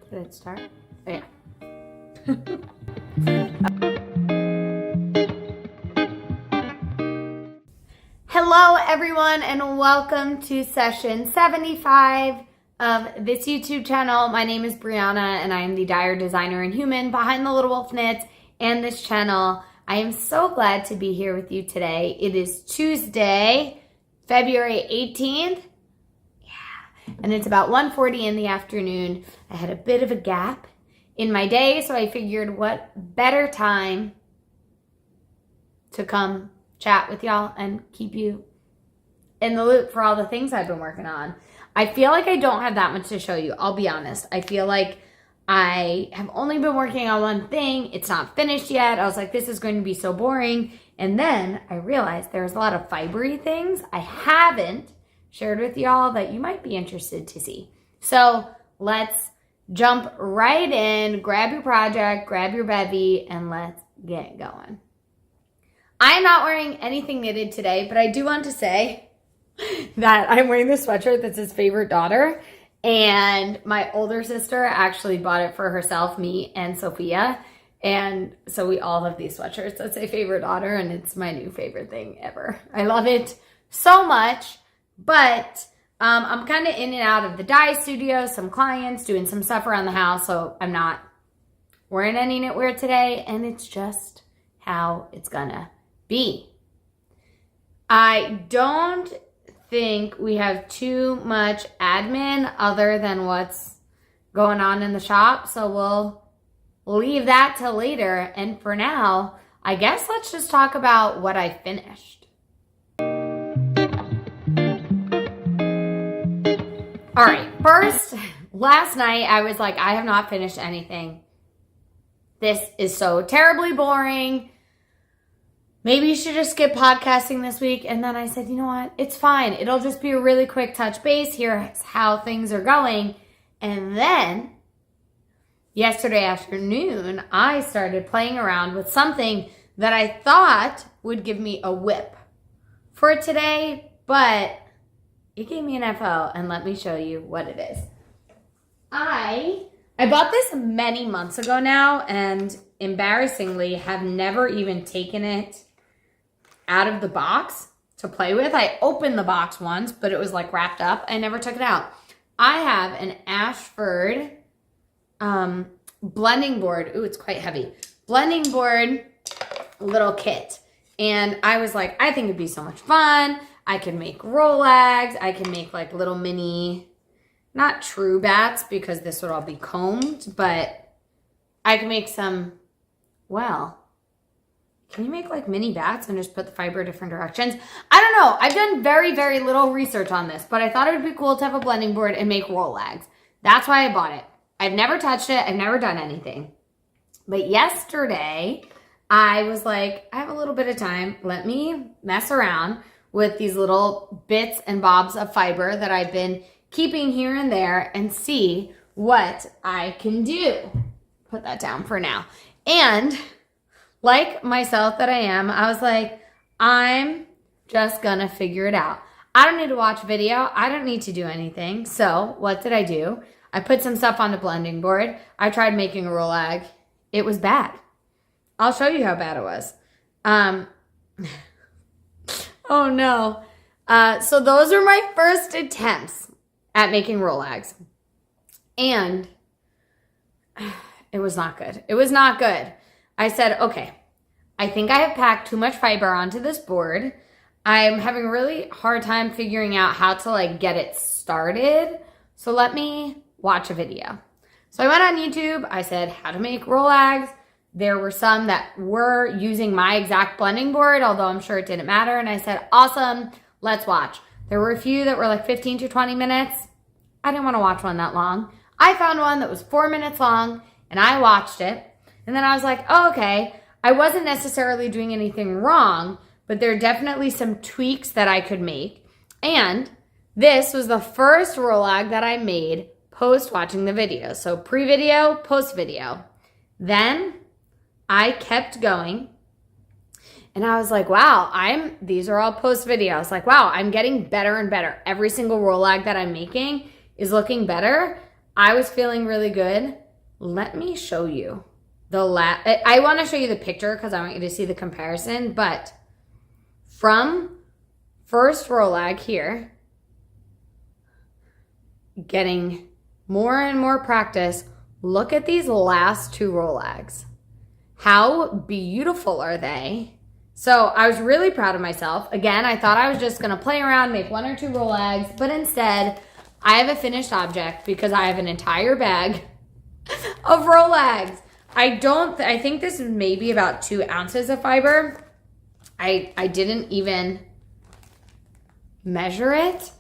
Did it start? Oh, yeah. Hello, everyone, and welcome to session 75 of this YouTube channel. My name is Brianna, and I am the dyer, designer, and human behind The Little Wolf Knits and this channel. I am so glad to be here with you today. It is Tuesday, February 18th. And it's about 1:40 in the afternoon. I had a bit of a gap in my day, so I figured what better time to come chat with y'all and keep you in the loop for all the things I've been working on. I feel like I don't have that much to show you. I'll be honest. I feel like I have only been working on one thing. It's not finished yet. I was like, this is going to be so boring. And then I realized there's a lot of fibery things I haven't shared with y'all that you might be interested to see. So let's jump right in, grab your project, grab your bevy, and let's get going. I'm not wearing anything knitted today, but I do want to say that I'm wearing this sweatshirt that's his favorite daughter, and my older sister actually bought it for herself, me and Sophia, and so we all have these sweatshirts that say favorite daughter, and it's my new favorite thing ever. I love it so much. But I'm kind of in and out of the dye studio, some clients, doing some stuff around the house, so I'm not wearing any knitwear today, and it's just how it's gonna be. I don't think we have too much admin other than what's going on in the shop, so we'll leave that till later, and for now, I guess let's just talk about what I finished. All right, first, last night I was like, I have not finished anything. This is so terribly boring. Maybe you should just skip podcasting this week. And then I said, you know what? It's fine. It'll just be a really quick touch base. Here's how things are going. And then yesterday afternoon, I started playing around with something that I thought would give me a whip for today, but it gave me an FO, and let me show you what it is. I bought this many months ago now, and embarrassingly have never even taken it out of the box to play with. I opened the box once, but it was like wrapped up. I never took it out. I have an Ashford blending board. Ooh, it's quite heavy. Blending board little kit. And I was like, I think it'd be so much fun. I can make Rolags. I can make like little mini, not true bats because this would all be combed, but I can make some, well, can you make like mini bats and just put the fiber different directions? I don't know. I've done very, very little research on this, but I thought it would be cool to have a blending board and make Rolags. That's why I bought it. I've never touched it. I've never done anything. But yesterday, I was like, I have a little bit of time. Let me mess around with these little bits and bobs of fiber that I've been keeping here and there and see what I can do. Put that down for now. And like myself that I am, I was like, I'm just gonna figure it out. I don't need to watch a video. I don't need to do anything. So what did I do? I put some stuff on the blending board. I tried making a Rolag. It was bad. I'll show you how bad it was. Oh no. So those are my first attempts at making Rolags. And it was not good. It was not good. I said, okay, I think I have packed too much fiber onto this board. I'm having a really hard time figuring out how to like get it started. So let me watch a video. So I went on YouTube. I said how to make Rolags. There were some that were using my exact blending board, although I'm sure it didn't matter. And I said, awesome, let's watch. There were a few that were like 15 to 20 minutes. I didn't want to watch one that long. I found one that was 4 minutes long, and I watched it. And then I was like, oh, okay, I wasn't necessarily doing anything wrong, but there are definitely some tweaks that I could make. And this was the first Rolag that I made post watching the video. So pre-video, post-video. Then I kept going, and I was like, wow, these are all post video. I was like, wow, I'm getting better and better. Every single Rolag that I'm making is looking better. I was feeling really good. Let me show you I want to show you the picture because I want you to see the comparison, but from first Rolag here, getting more and more practice, look at these last 2 Rolags. How beautiful are they? So I was really proud of myself. Again, I thought I was just going to play around, make 1 or 2 Rolags, but instead I have a finished object because I have an entire bag of Rolags. I think this is maybe about 2 ounces of fiber. I didn't even measure it.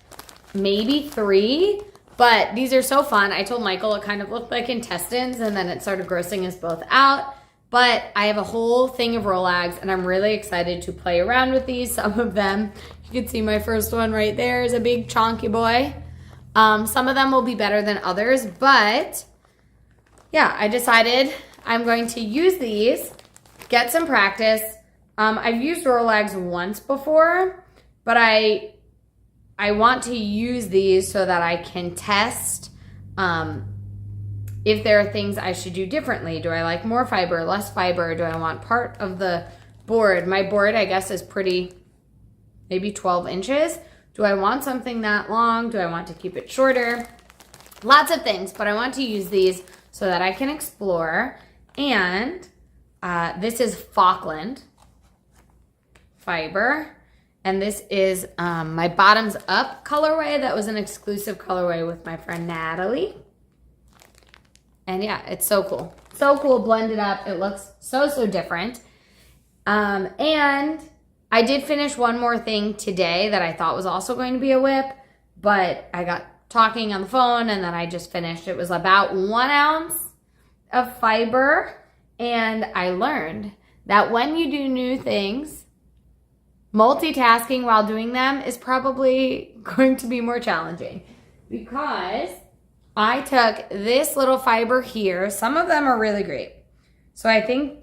Maybe 3, but these are so fun. I told Michael it kind of looked like intestines, and then it started grossing us both out. But I have a whole thing of Rolags, and I'm really excited to play around with these. Some of them, you can see my first one right there is a big chonky boy. Some of them will be better than others, but yeah, I decided I'm going to use these, get some practice. I've used Rolags once before, but I want to use these so that I can test if there are things I should do differently. Do I like more fiber, less fiber? Do I want part of the board? My board, I guess, is pretty, maybe 12 inches. Do I want something that long? Do I want to keep it shorter? Lots of things, but I want to use these so that I can explore. And this is Falkland fiber. And this is my bottoms up colorway. That was an exclusive colorway with my friend Natalie. And yeah, it's so cool. So cool, blended up. It looks so different. And I did finish one more thing today that I thought was also going to be a whip, but I got talking on the phone and then I just finished. It was about 1 ounce of fiber. And I learned that when you do new things, multitasking while doing them is probably going to be more challenging, because I took this little fiber here. Some of them are really great. So I think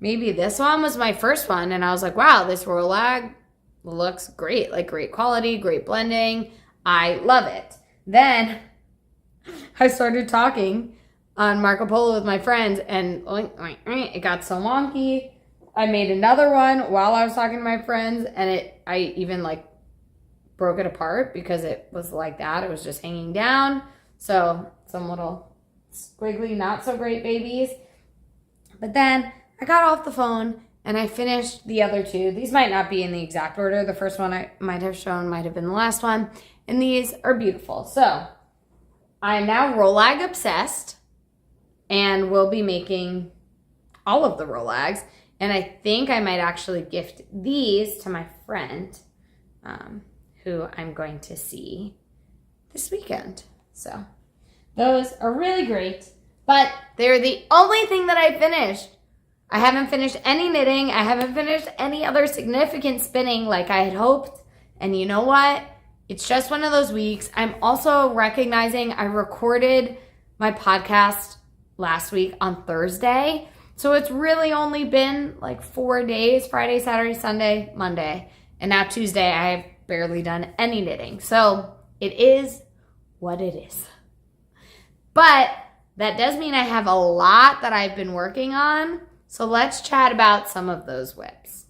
maybe this one was my first one, and I was like, wow, this Rolag looks great, like great quality, great blending. I love it. Then I started talking on Marco Polo with my friends, and it got so wonky. I made another one while I was talking to my friends, and I even like broke it apart because it was like that. It was just hanging down. So some little squiggly, not so great babies. But then I got off the phone and I finished the other 2. These might not be in the exact order. The first one I might have shown might have been the last one. And these are beautiful. So I'm now Rolag obsessed and will be making all of the Rolags. And I think I might actually gift these to my friend who I'm going to see this weekend. So those are really great, but they're the only thing that I finished. I haven't finished any knitting. I haven't finished any other significant spinning like I had hoped. And you know what? It's just one of those weeks. I'm also recognizing I recorded my podcast last week on Thursday. So it's really only been like 4 days, Friday, Saturday, Sunday, Monday. And now Tuesday, I have barely done any knitting. So it is what it is. But that does mean I have a lot that I've been working on. So let's chat about some of those whips.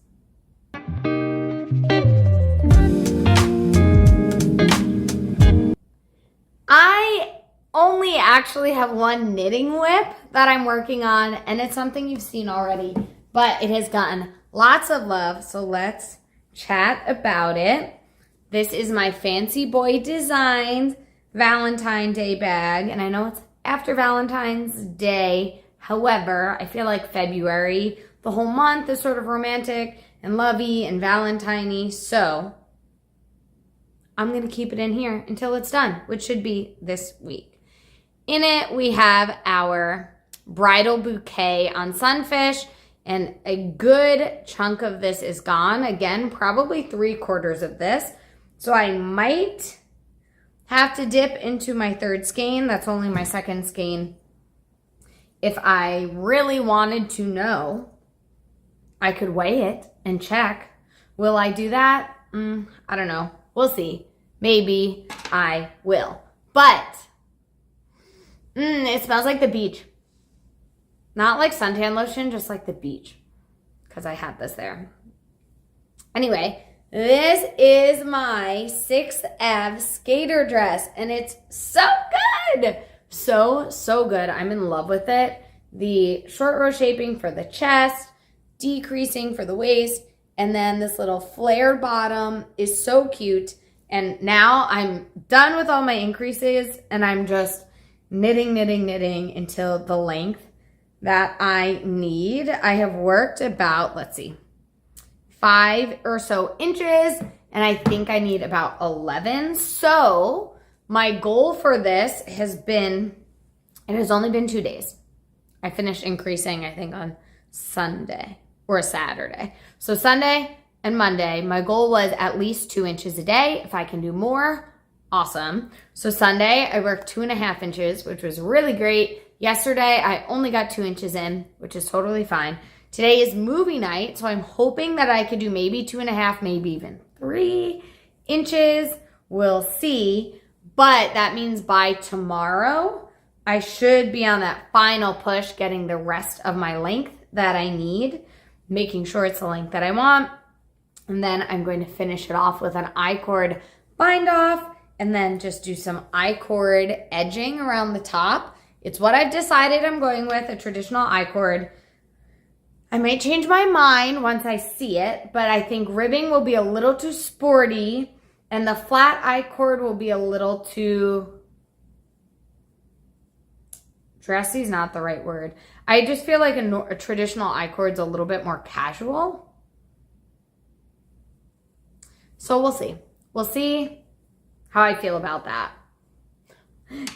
I only actually have one knitting whip that I'm working on, and it's something you've seen already, but it has gotten lots of love, so let's chat about it. This is my Fancy Boy designed Valentine's Day bag, and I know it's after Valentine's Day. However, I feel like February, the whole month is sort of romantic and lovey and Valentine-y, so I'm going to keep it in here until it's done, which should be this week. In it, we have our bridal bouquet on sunfish, and a good chunk of this is gone. Again, probably 3/4 of this. So I might have to dip into my 3rd skein. That's only my 2nd skein. If I really wanted to know, I could weigh it and check. Will I do that? I don't know. We'll see. Maybe I will. But it smells like the beach. Not like suntan lotion, just like the beach. Because I had this there. Anyway, this is my 6th Ave skater dress. And it's so good. So good. I'm in love with it. The short row shaping for the chest, decreasing for the waist, and then this little flared bottom is so cute. And now I'm done with all my increases and I'm just knitting until the length that I need. I have worked about, 5 or so inches, and I think I need about 11. So my goal for this has been, it has only been 2 days. I finished increasing, I think, on Sunday or Saturday. So Sunday and Monday, my goal was at least 2 inches a day. If I can do more, awesome. So Sunday, I worked 2.5 inches, which was really great. Yesterday, I only got 2 inches in, which is totally fine. Today is movie night, so I'm hoping that I could do maybe 2.5, maybe even 3 inches. We'll see. But that means by tomorrow, I should be on that final push, getting the rest of my length that I need, making sure it's the length that I want. And then I'm going to finish it off with an I-cord bind off and then just do some I-cord edging around the top. It's what I've decided I'm going with, a traditional I-cord. I may change my mind once I see it, but I think ribbing will be a little too sporty and the flat I-cord will be a little too... dressy is not the right word. I just feel like a traditional I-cord's a little bit more casual. So we'll see. We'll see how I feel about that.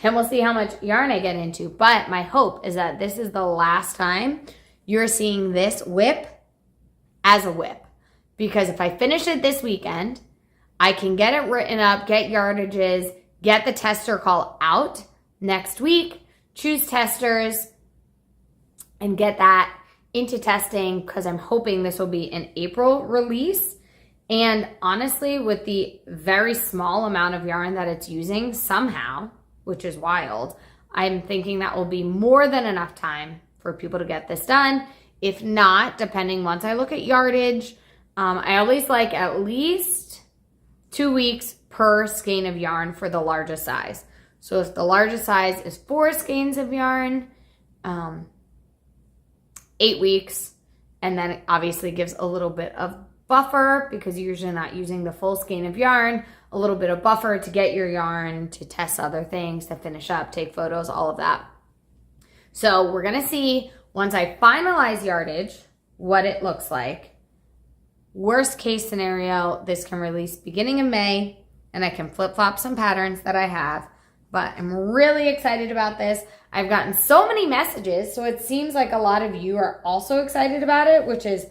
And we'll see how much yarn I get into. But my hope is that this is the last time you're seeing this whip as a whip. Because if I finish it this weekend, I can get it written up, get yardages, get the tester call out next week, choose testers, and get that into testing because I'm hoping this will be an April release. And honestly, with the very small amount of yarn that it's using somehow, which is wild, I'm thinking that will be more than enough time for people to get this done. If not, depending, once I look at yardage, I always like at least 2 weeks per skein of yarn for the largest size. So if the largest size is 4 skeins of yarn, 8 weeks, and then it obviously gives a little bit of buffer because you're usually not using the full skein of yarn, a little bit of buffer to get your yarn, to test other things, to finish up, take photos, all of that. So we're gonna see once I finalize yardage, what it looks like. Worst case scenario, this can release beginning of May and I can flip-flop some patterns that I have. But I'm really excited about this. I've gotten so many messages, so it seems like a lot of you are also excited about it, which is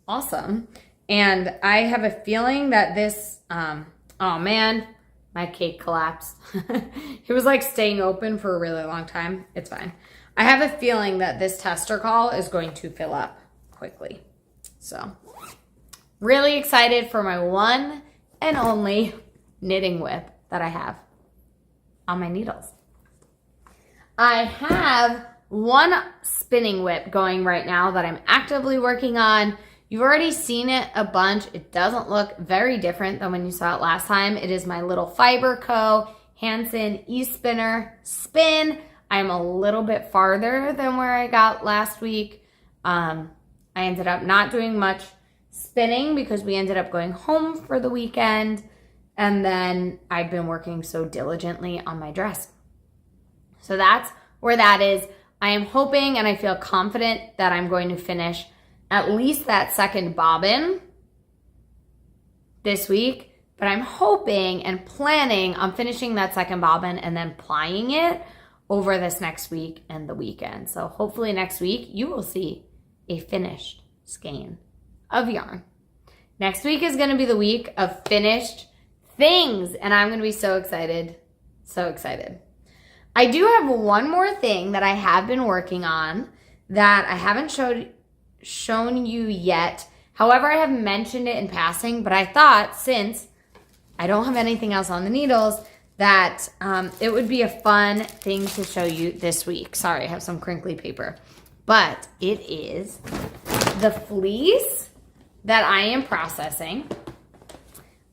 awesome. And I have a feeling that this, oh man, my cake collapsed. It was like staying open for a really long time. It's fine. I have a feeling that this tester call is going to fill up quickly. So really excited for my one and only knitting whip that I have on my needles. I have one spinning whip going right now that I'm actively working on. You've already seen it a bunch. It doesn't look very different than when you saw it last time. It is my Littlefiberco Hanson e-spinner spin. I'm a little bit farther than where I got last week. I ended up not doing much spinning because we ended up going home for the weekend. And then I've been working so diligently on my dress. So that's where that is. I am hoping and I feel confident that I'm going to finish at least that second bobbin this week. But I'm hoping and planning on finishing that second bobbin and then plying it over this next week and the weekend. So hopefully next week you will see a finished skein of yarn. Next week is going to be the week of finished things, and I'm going to be so excited. So excited. I do have one more thing that I have been working on that I haven't shown you yet. However, I have mentioned it in passing, but I thought since I don't have anything else on the needles that it would be a fun thing to show you this week. Sorry, I have some crinkly paper. But it is the fleece that I am processing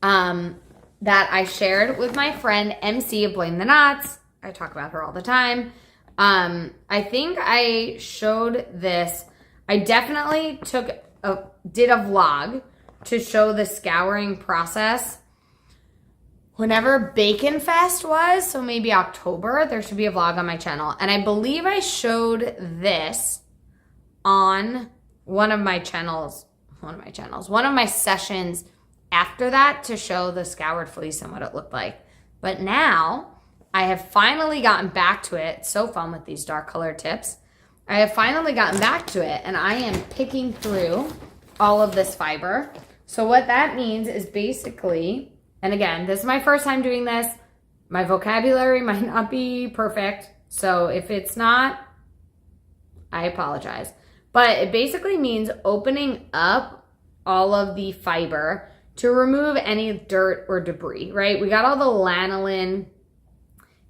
that I shared with my friend MC of Blame the Knots. I talk about her all the time. I think I showed this. I definitely did a vlog to show the scouring process whenever Bacon Fest was, so maybe October. There should be a vlog on my channel. And I believe I showed this on one of my sessions after that to show the scoured fleece and what it looked like. But now I have finally gotten back to it. It's so fun with these dark colored tips. I have finally gotten back to it, and I am picking through all of this fiber. So what that means is basically, and again, this is my first time doing this. My vocabulary might not be perfect. So if it's not, I apologize. But it basically means opening up all of the fiber to remove any dirt or debris, right? We got all the lanolin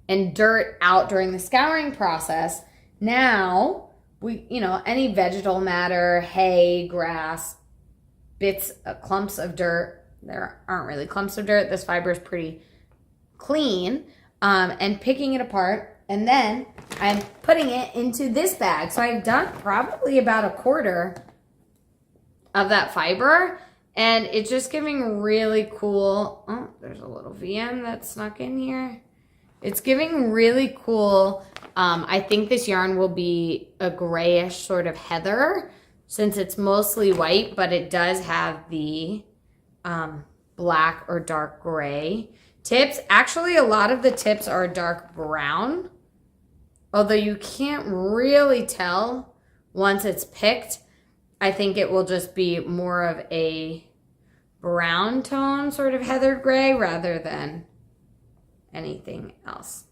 and dirt out during the scouring process. Now, any vegetal matter, hay, grass, bits, clumps of dirt. There aren't really clumps of dirt. This fiber is pretty clean. And picking it apart. And then I'm putting it into this bag. So I've done probably about a quarter of that fiber. And it's just giving really cool, oh, there's a little VM that snuck in here. It's giving really cool, I think this yarn will be a grayish sort of heather since it's mostly white, but it does have the black or dark gray tips. Actually, a lot of the tips are dark brown, although you can't really tell once it's picked. I think it will just be more of a brown tone, sort of heathered gray, rather than anything else.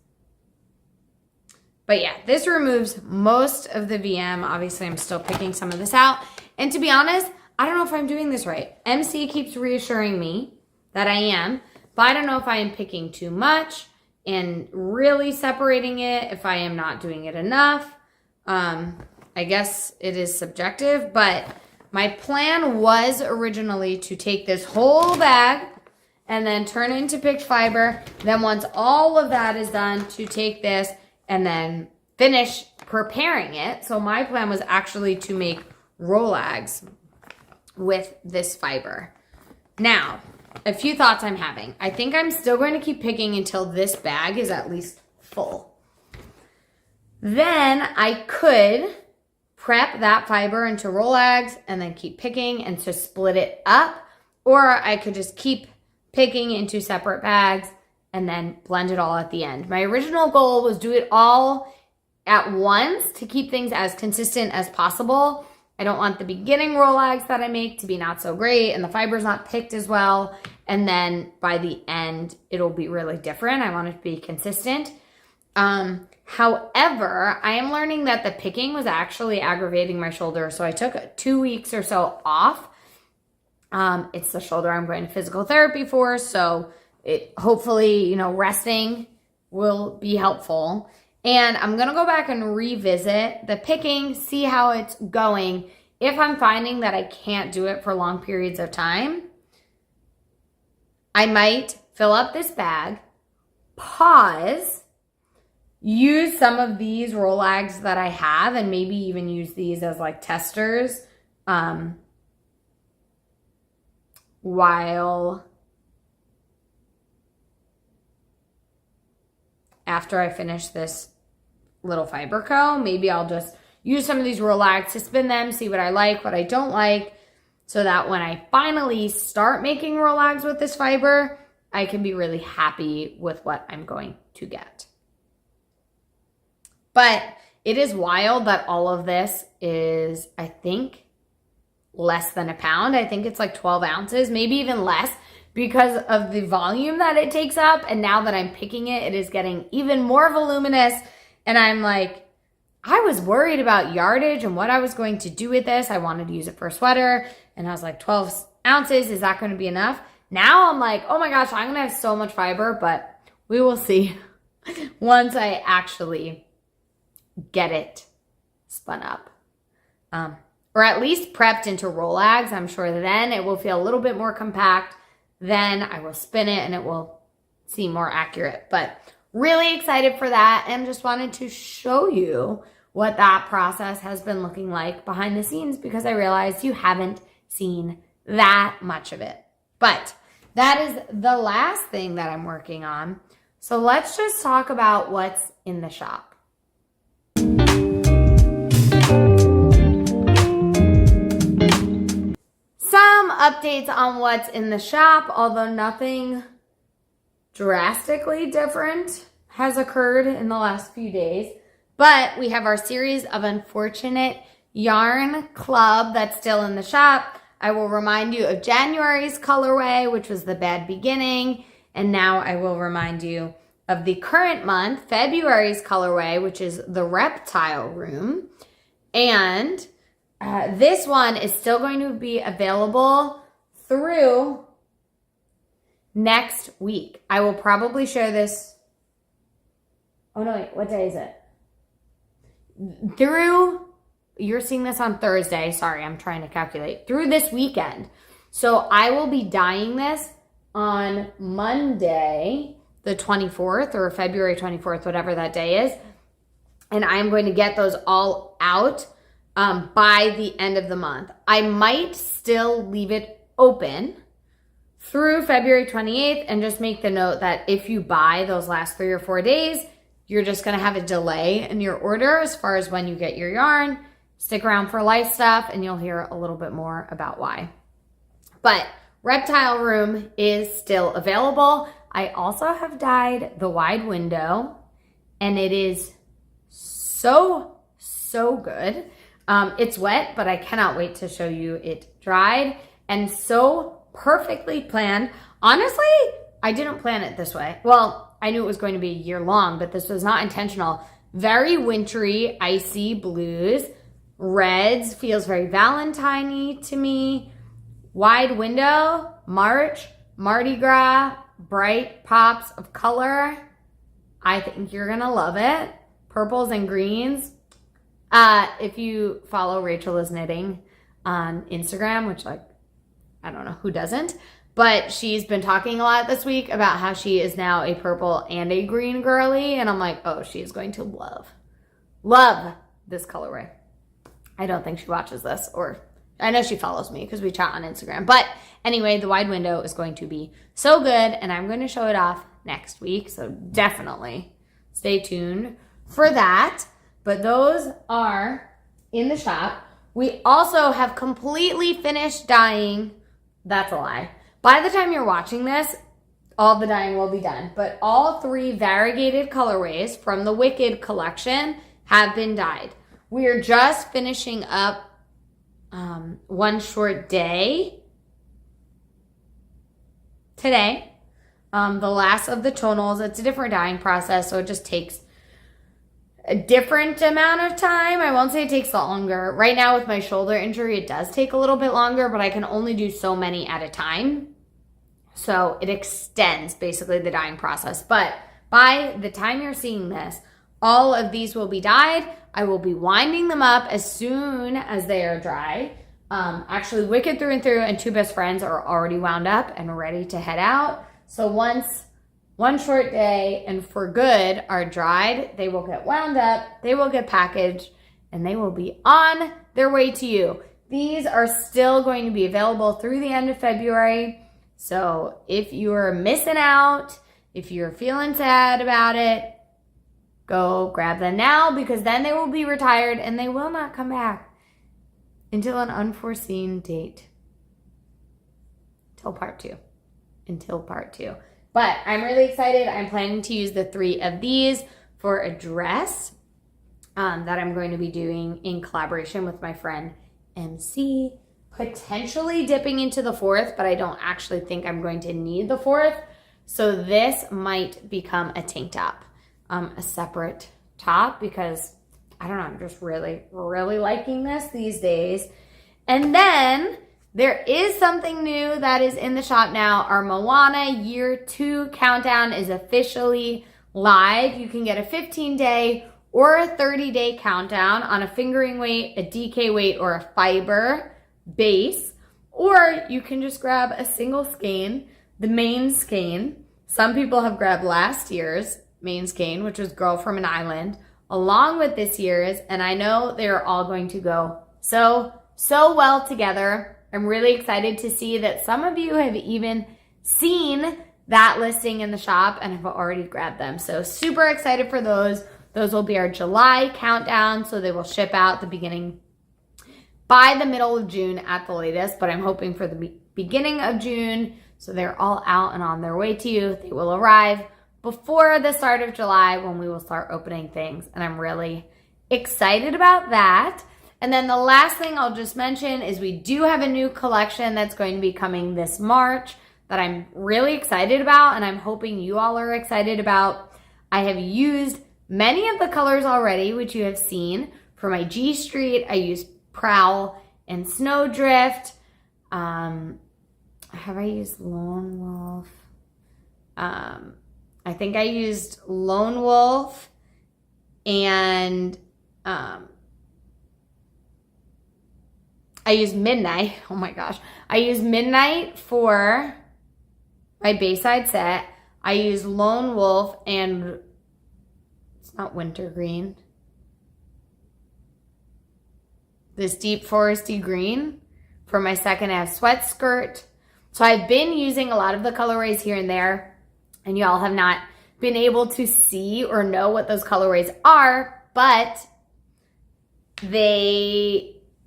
But yeah, this removes most of the VM. Obviously, I'm still picking some of this out. And to be honest, I don't know if I'm doing this right. MC keeps reassuring me that I am, but I don't know if I am picking too much and really separating it, if I am not doing it enough. I guess it is subjective, but my plan was originally to take this whole bag and then turn it into picked fiber. Then once all of that is done, to take this and then finish preparing it. So my plan was actually to make Rolags with this fiber. Now, a few thoughts I'm having. I think I'm still going to keep picking until this bag is at least full. Then I could prep that fiber into Rolags and then keep picking and to split it up. Or I could just keep picking into separate bags and then blend it all at the end. My original goal was do it all at once to keep things as consistent as possible. I don't want the beginning Rolags that I make to be not so great and the fiber's not picked as well. And then by the end, it'll be really different. I want it to be consistent. However, I am learning that the picking was actually aggravating my shoulder. So I took 2 weeks or so off. It's the shoulder I'm going to physical therapy for. So it hopefully, resting will be helpful. And I'm going to go back and revisit the picking, see how it's going. If I'm finding that I can't do it for long periods of time, I might fill up this bag, pause, use some of these Rolags that I have, and maybe even use these as like testers while after I finish this little Fiberco. Maybe I'll just use some of these Rolags to spin them, see what I like, what I don't like, so that when I finally start making Rolags with this fiber, I can be really happy with what I'm going to get. But it is wild that all of this is, I think, less than a pound. I think it's like 12 ounces, maybe even less, because of the volume that it takes up. And now that I'm picking it, it is getting even more voluminous. And I'm like, I was worried about yardage and what I was going to do with this. I wanted to use it for a sweater. And I was like, 12 ounces, is that going to be enough? Now I'm like, oh my gosh, I'm going to have so much fiber. But We will see once I actually get it spun up. Or at least prepped into Rolags. I'm sure then it will feel a little bit more compact. Then I will spin it and it will seem more accurate. But really excited for that, and just wanted to show you what that process has been looking like behind the scenes, because I realized you haven't seen that much of it. But that is the last thing that I'm working on. So let's just talk about what's in the shop. Some updates on what's in the shop, although nothing drastically different has occurred in the last few days. But we have our series of Unfortunate Yarn Club that's still in the shop. I will remind you of January's colorway, which was the Bad Beginning. And now I will remind you of the current month, February's colorway, which is the Reptile Room. And this one is still going to be available through next week. I will probably share this. Oh no, wait, what day is it? You're seeing this on Thursday. Sorry, I'm trying to calculate. Through this weekend. So I will be dyeing this on Monday, the 24th, or February 24th, whatever that day is. And I'm going to get those all out by the end of the month. I might still leave it open through February 28th and just make the note that if you buy those last 3 or 4 days, you're just going to have a delay in your order as far as when you get your yarn. Stick around for life stuff and you'll hear a little bit more about why. But Reptile Room is still available. I also have dyed the wide window, and it is so good. It's wet, but I cannot wait to show you it dried, and so perfectly planned. Honestly, I didn't plan it this way. Well, I knew it was going to be a year long, but this was not intentional. Very wintry, icy blues. Reds feels very Valentine-y to me. Wide window, March, Mardi Gras, bright pops of color. I think you're gonna love it. Purples and greens. If you follow Rachel is Knitting on Instagram, which I don't know who doesn't, but she's been talking a lot this week about how she is now a purple and a green girly. And I'm like, oh, she is going to love this colorway. I don't think she watches this, or I know she follows me because we chat on Instagram. But anyway, the wide window is going to be so good, and I'm going to show it off next week. So definitely stay tuned for that. But those are in the shop. We also have completely finished dyeing. That's a lie. By the time you're watching this, all the dyeing will be done. But all 3 variegated colorways from the Wicked collection have been dyed. We are just finishing up one short day today. The last of the tonals. It's a different dyeing process, so it just takes a different amount of time. I won't say it takes longer. Right now with my shoulder injury, it does take a little bit longer, but I can only do so many at a time. So it extends basically the dyeing process. But by the time you're seeing this, all of these will be dyed. I will be winding them up as soon as they are dry. Actually, Wicked through and through and 2 Best Friends are already wound up and ready to head out. So once one short day and for good are dried, they will get wound up, they will get packaged, and they will be on their way to you. These are still going to be available through the end of February. So if you're missing out, if you're feeling sad about it, go grab them now, because then they will be retired and they will not come back until an unforeseen date. Until part two. But I'm really excited. I'm planning to use the 3 of these for a dress that I'm going to be doing in collaboration with my friend MC. Potentially dipping into the 4th, but I don't actually think I'm going to need the 4th. So this might become a tank top, a separate top, because I don't know, I'm just really liking this these days. And then There is something new that is in the shop now. Our Moana Year 2 countdown is officially live. You can get a 15-day or a 30-day countdown on a fingering weight, a DK weight, or a fiber base. Or you can just grab a single skein, the main skein. Some people have grabbed last year's main skein, which was Girl from an Island, along with this year's, and I know they're all going to go so well together. I'm really excited to see that some of you have even seen that listing in the shop and have already grabbed them. So super excited for those. Those will be our July countdown, so they will ship out by the middle of June at the latest, but I'm hoping for the beginning of June, so they're all out and on their way to you. They will arrive before the start of July when we will start opening things, and I'm really excited about that. And then the last thing I'll just mention is we do have a new collection that's going to be coming this March that I'm really excited about, and I'm hoping you all are excited about. I have used many of the colors already, which you have seen. For my G Street, I used Prowl and Snowdrift. Have I used Lone Wolf? I think I used Lone Wolf and I used Midnight. Oh my gosh. I used Midnight for my Bayside set. I used Lone Wolf and it's not Wintergreen. This deep foresty green for my second half sweat skirt. So I've been using a lot of the colorways here and there, and y'all have not been able to see or know what those colorways are, but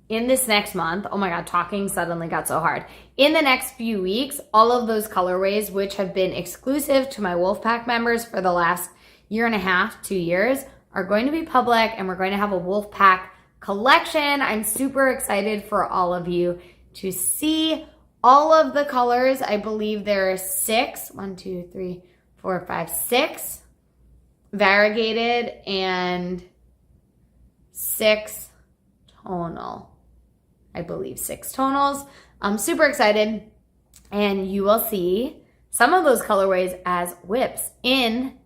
in this next month, oh my God, talking suddenly got so hard. In the next few weeks, all of those colorways, which have been exclusive to my Wolfpack members for the last year and a half, 2 years, are going to be public, and we're going to have a Wolfpack collection. I'm super excited for all of you to see all of the colors. I believe there are 6 variegated and 6 tonal. I believe 6 tonals. I'm super excited, and you will see some of those colorways as whips in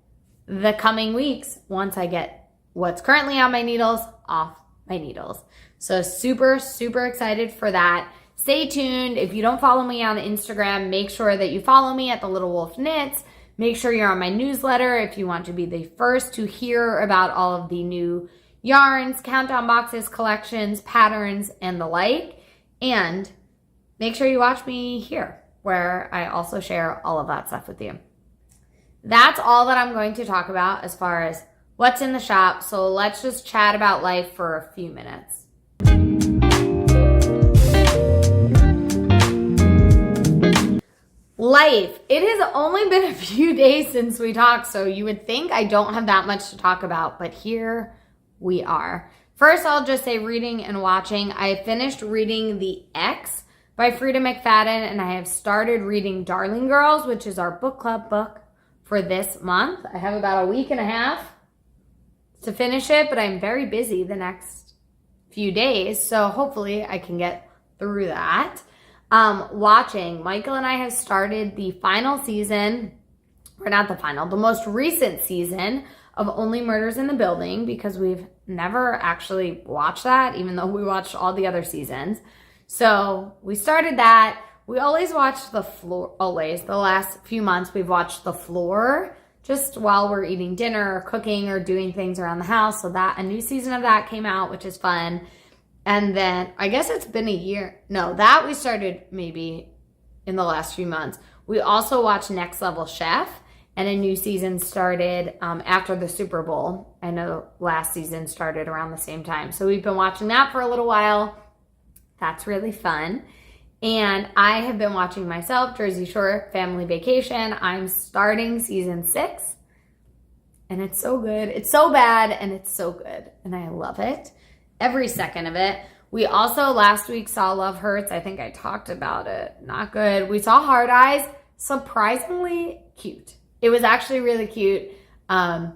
the coming weeks once I get what's currently on my needles off my needles. So super excited for that. Stay tuned. If you don't follow me on Instagram, make sure that you follow me at thelittlewolfknits. Make sure you're on my newsletter if you want to be the first to hear about all of the new yarns, countdown boxes, collections, patterns, and the like. And make sure you watch me here, where I also share all of that stuff with you. That's all that I'm going to talk about as far as what's in the shop. So let's just chat about life for a few minutes. Life. It has only been a few days since we talked, so you would think I don't have that much to talk about, but here we are. First, I'll just say reading and watching. I finished reading The X by Frida McFadden, and I have started reading Darling Girls, which is our book club book for this month. I have about a week and a half to finish it, but I'm very busy the next few days, so hopefully I can get through that. Watching, Michael and I have started the final season, or not the final, the most recent season of Only Murders in the Building, because we've never actually watched that, even though we watched all the other seasons. So we started that. We always watch The Floor, always. The last few months we've watched The Floor just while we're eating dinner or cooking or doing things around the house. So that a new season of that came out, which is fun. And then I guess it's been a year. No, that we started maybe in the last few months. We also watched Next Level Chef, and a new season started after the Super Bowl. I know last season started around the same time. So we've been watching that for a little while. That's really fun. And I have been watching myself, Jersey Shore Family Vacation. I'm starting season 6. And it's so good. It's so bad, and it's so good. And I love it. Every second of it. We also last week saw Love Hurts. I think I talked about it. Not good. We saw Hard Eyes. Surprisingly cute. It was actually really cute. I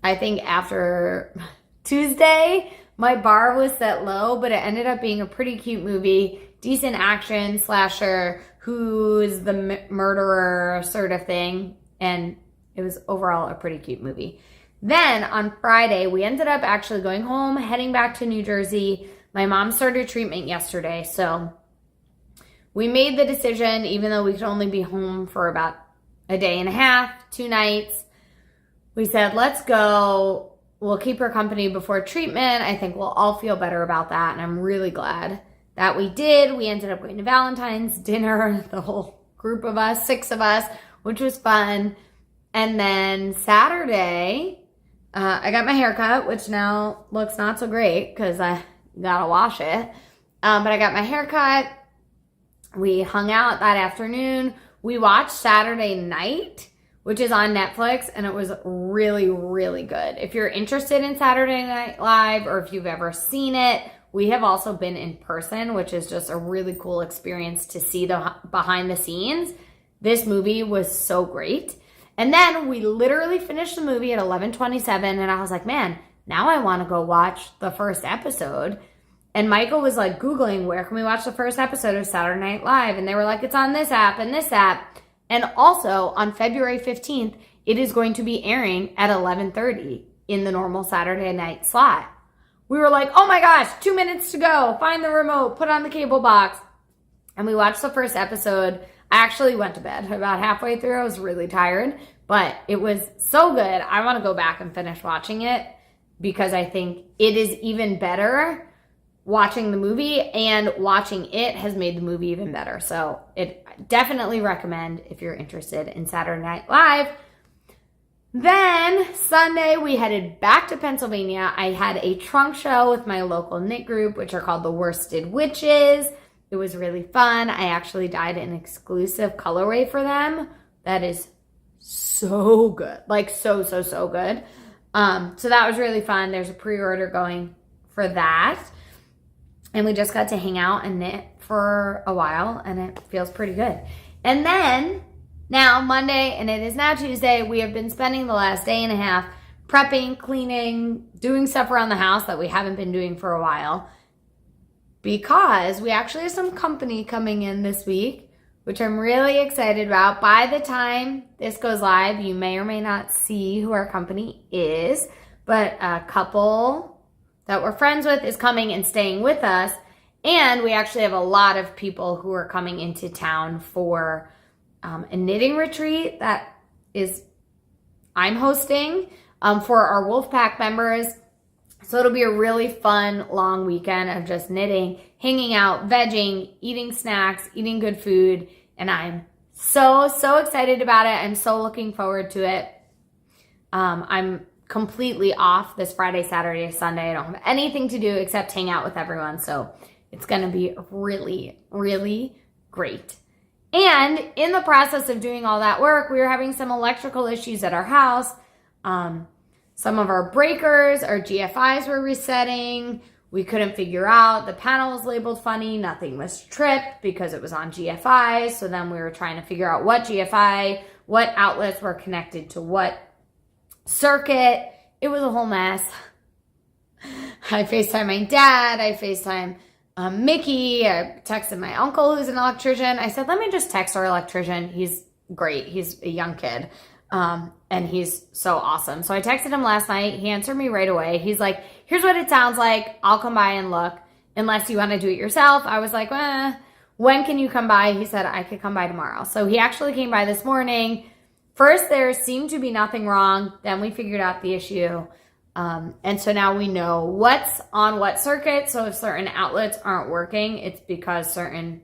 think after Tuesday, my bar was set low, but it ended up being a pretty cute movie. decent action slasher, who's the murderer sort of thing. And it was overall a pretty cute movie. Then on Friday, we ended up actually going home, heading back to New Jersey. My mom started treatment yesterday, so we made the decision, even though we could only be home for about a day and a half, 2 nights, we said, let's go. We'll keep her company before treatment. I think we'll all feel better about that, and I'm really glad that we did. We ended up going to Valentine's dinner, the whole group of us, 6 of us, which was fun. And then Saturday, I got my hair cut, which now looks not so great because I gotta wash it. But I got my hair cut. We hung out that afternoon. We watched Saturday Night, which is on Netflix, and it was really, really good. If you're interested in Saturday Night Live, or if you've ever seen it, we have also been in person, which is just a really cool experience to see the behind the scenes. This movie was so great. And then we literally finished the movie at 11:27, and I was like, man, now I want to go watch the first episode. And Michael was like Googling, where can we watch the first episode of Saturday Night Live? And they were like, it's on this app and this app. And also on February 15th, it is going to be airing at 11:30 in the normal Saturday night slot. We were like, oh my gosh, 2 minutes to go. Find the remote, put on the cable box. And we watched the first episode. I actually went to bed about halfway through. I was really tired, but it was so good. I want to go back and finish watching it because I think it is even better. Watching the movie and watching it has made the movie even better. So it definitely recommend if you're interested in Saturday Night Live. Then Sunday, we headed back to Pennsylvania. I had a trunk show with my local knit group, which are called the Worsted Witches. It was really fun. I actually dyed an exclusive colorway for them. That is so good. Like so good. So that was really fun. There's a pre-order going for that. And we just got to hang out and knit for a while, and it feels pretty good. And then, now Monday, and it is now Tuesday, we have been spending the last day and a half prepping, cleaning, doing stuff around the house that we haven't been doing for a while, because we actually have some company coming in this week, which I'm really excited about. By the time this goes live, you may or may not see who our company is, but a couple that we're friends with is coming and staying with us. And we actually have a lot of people who are coming into town for a knitting retreat that I'm hosting for our Wolfpack members. So it'll be a really fun, long weekend of just knitting, hanging out, vegging, eating snacks, eating good food. And I'm so excited about it. I'm so looking forward to it. I'm completely off this Friday, Saturday, Sunday. I don't have anything to do except hang out with everyone. So it's going to be really, really great. And in the process of doing all that work, we were having some electrical issues at our house. Some of our breakers, our GFIs were resetting. We couldn't figure out. The panel was labeled funny. Nothing was tripped because it was on GFIs. So then we were trying to figure out what GFI, what outlets were connected to what circuit. It was a whole mess. I FaceTime my dad. I FaceTime Mickey. I texted my uncle who's an electrician. I said, let me just text our electrician. He's great. He's a young kid. And he's so awesome. So I texted him last night. He answered me right away. He's like, here's what it sounds like. I'll come by and look unless you want to do it yourself. I was like, when can you come by? He said, I could come by tomorrow. So he actually came by this morning. First, there seemed to be nothing wrong. Then we figured out the issue. And so now we know what's on what circuit. So if certain outlets aren't working, it's because certain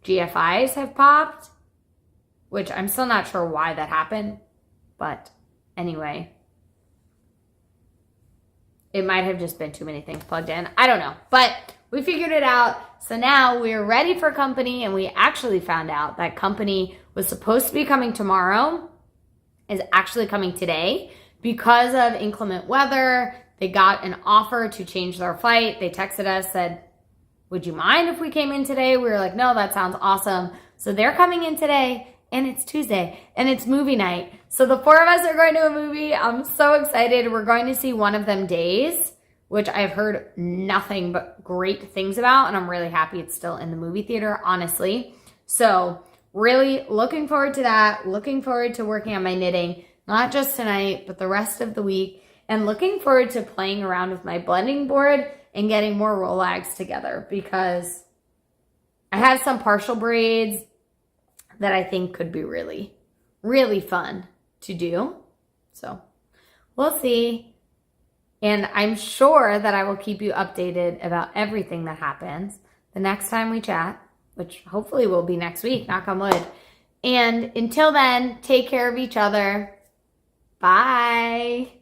GFIs have popped, which I'm still not sure why that happened. But anyway, it might have just been too many things plugged in. I don't know. But we figured it out. So now we're ready for company, and we actually found out that company was supposed to be coming tomorrow, is actually coming today. Because of inclement weather, they got an offer to change their flight. They texted us, said, would you mind if we came in today? We were like, no, that sounds awesome. So they're coming in today, and it's Tuesday, and it's movie night. So the 4 of us are going to a movie. I'm so excited. We're going to see One of Them Days, which I've heard nothing but great things about, and I'm really happy it's still in the movie theater, honestly. So really looking forward to that, looking forward to working on my knitting, not just tonight, but the rest of the week, and looking forward to playing around with my blending board and getting more Rolags together, because I have some partial braids that I think could be really, really fun to do. So we'll see. And I'm sure that I will keep you updated about everything that happens the next time we chat, which hopefully will be next week, knock on wood. And until then, take care of each other. Bye.